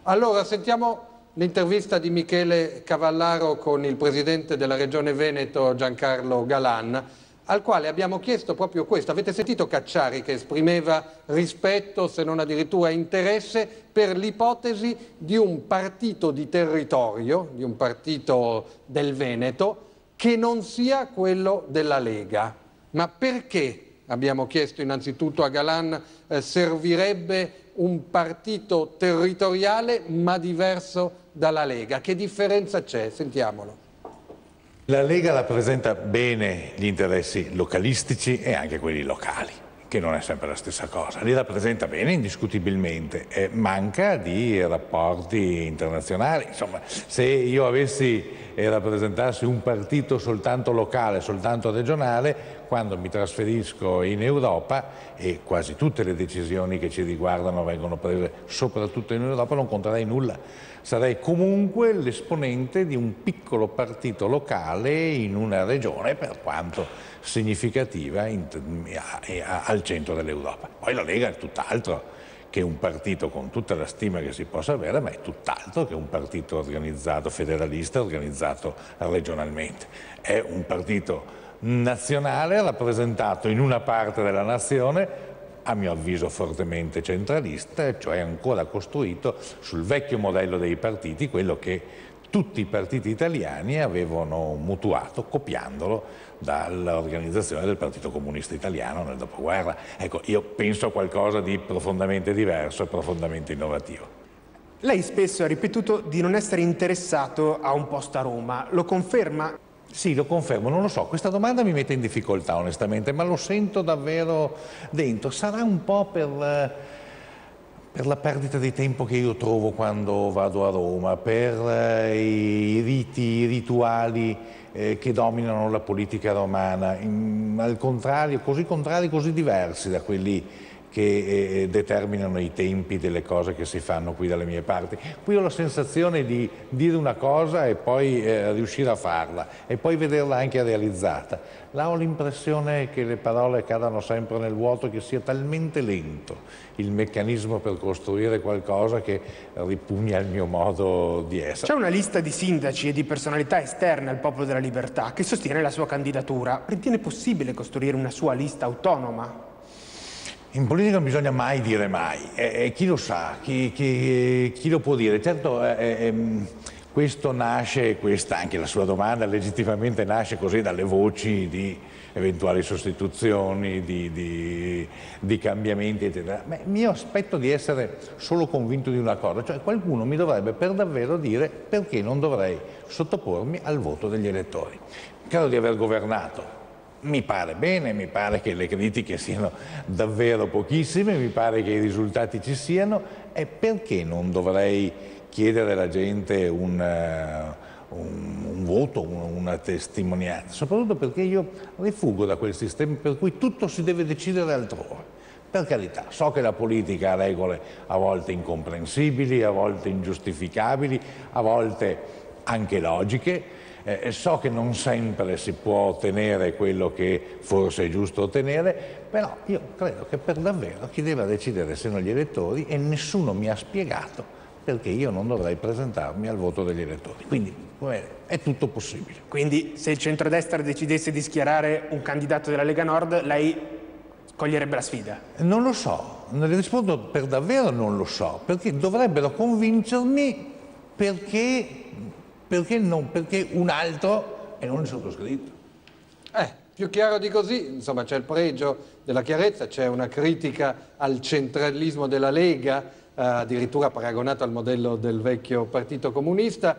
Allora, sentiamo l'intervista di Michele Cavallaro con il presidente della Regione Veneto Giancarlo Galan, al quale abbiamo chiesto proprio questo. Avete sentito Cacciari che esprimeva rispetto, se non addirittura interesse, per l'ipotesi di un partito di territorio, di un partito del Veneto, che non sia quello della Lega. Ma perché, abbiamo chiesto innanzitutto a Galan, servirebbe un partito territoriale ma diverso dalla Lega? Che differenza c'è? Sentiamolo. La Lega rappresenta bene gli interessi localistici e anche quelli locali, che non è sempre la stessa cosa. Li rappresenta bene indiscutibilmente, manca di rapporti internazionali. Insomma, se io avessi e rappresentassi un partito soltanto locale, soltanto regionale, quando mi trasferisco in Europa e quasi tutte le decisioni che ci riguardano vengono prese soprattutto in Europa, non conterei nulla. Sarei comunque l'esponente di un piccolo partito locale in una regione, per quanto significativa, al centro dell'Europa. Poi la Lega è tutt'altro che un partito, con tutta la stima che si possa avere, ma è tutt'altro che un partito organizzato, federalista, organizzato regionalmente. È un partito nazionale rappresentato in una parte della nazione, a mio avviso fortemente centralista, cioè ancora costruito sul vecchio modello dei partiti, quello che tutti i partiti italiani avevano mutuato, copiandolo dall'organizzazione del Partito Comunista Italiano nel dopoguerra. Ecco, io penso a qualcosa di profondamente diverso e profondamente innovativo. Lei spesso ha ripetuto di non essere interessato a un posto a Roma, lo conferma? Sì, lo confermo, non lo so, questa domanda mi mette in difficoltà onestamente, ma lo sento davvero dentro. Sarà un po' per la perdita di tempo che io trovo quando vado a Roma, per i riti, i rituali che dominano la politica romana, al contrario, così diversi da quelli che determinano i tempi delle cose che si fanno qui dalle mie parti. Qui ho la sensazione di dire una cosa e poi riuscire a farla e poi vederla anche realizzata. Là ho l'impressione che le parole cadano sempre nel vuoto, che sia talmente lento il meccanismo per costruire qualcosa che ripugna il mio modo di essere. C'è una lista di sindaci e di personalità esterne al Popolo della Libertà che sostiene la sua candidatura. Ritiene possibile costruire una sua lista autonoma? In politica non bisogna mai dire mai, chi lo sa, chi lo può dire. Certo, questo nasce, questa anche la sua domanda legittimamente nasce così dalle voci di eventuali sostituzioni, di cambiamenti, eccetera. Ma mi aspetto di essere solo convinto di una cosa, cioè qualcuno mi dovrebbe per davvero dire perché non dovrei sottopormi al voto degli elettori. Credo di aver governato. Mi pare bene, mi pare che le critiche siano davvero pochissime, mi pare che i risultati ci siano, e perché non dovrei chiedere alla gente un voto, una testimonianza? Soprattutto perché io rifuggo da quel sistema per cui tutto si deve decidere altrove. Per carità, so che la politica ha regole a volte incomprensibili, a volte ingiustificabili, a volte anche logiche. So che non sempre si può ottenere quello che forse è giusto ottenere, però io credo che per davvero chi deve decidere siano gli elettori, e nessuno mi ha spiegato perché io non dovrei presentarmi al voto degli elettori. Quindi è tutto possibile. Quindi se il centrodestra decidesse di schierare un candidato della Lega Nord, lei coglierebbe la sfida? Non lo so, ne rispondo per davvero non lo so, perché dovrebbero convincermi perché un altro e non il sottoscritto. Più chiaro di così, insomma, c'è il pregio della chiarezza, c'è una critica al centralismo della Lega, addirittura paragonato al modello del vecchio Partito Comunista.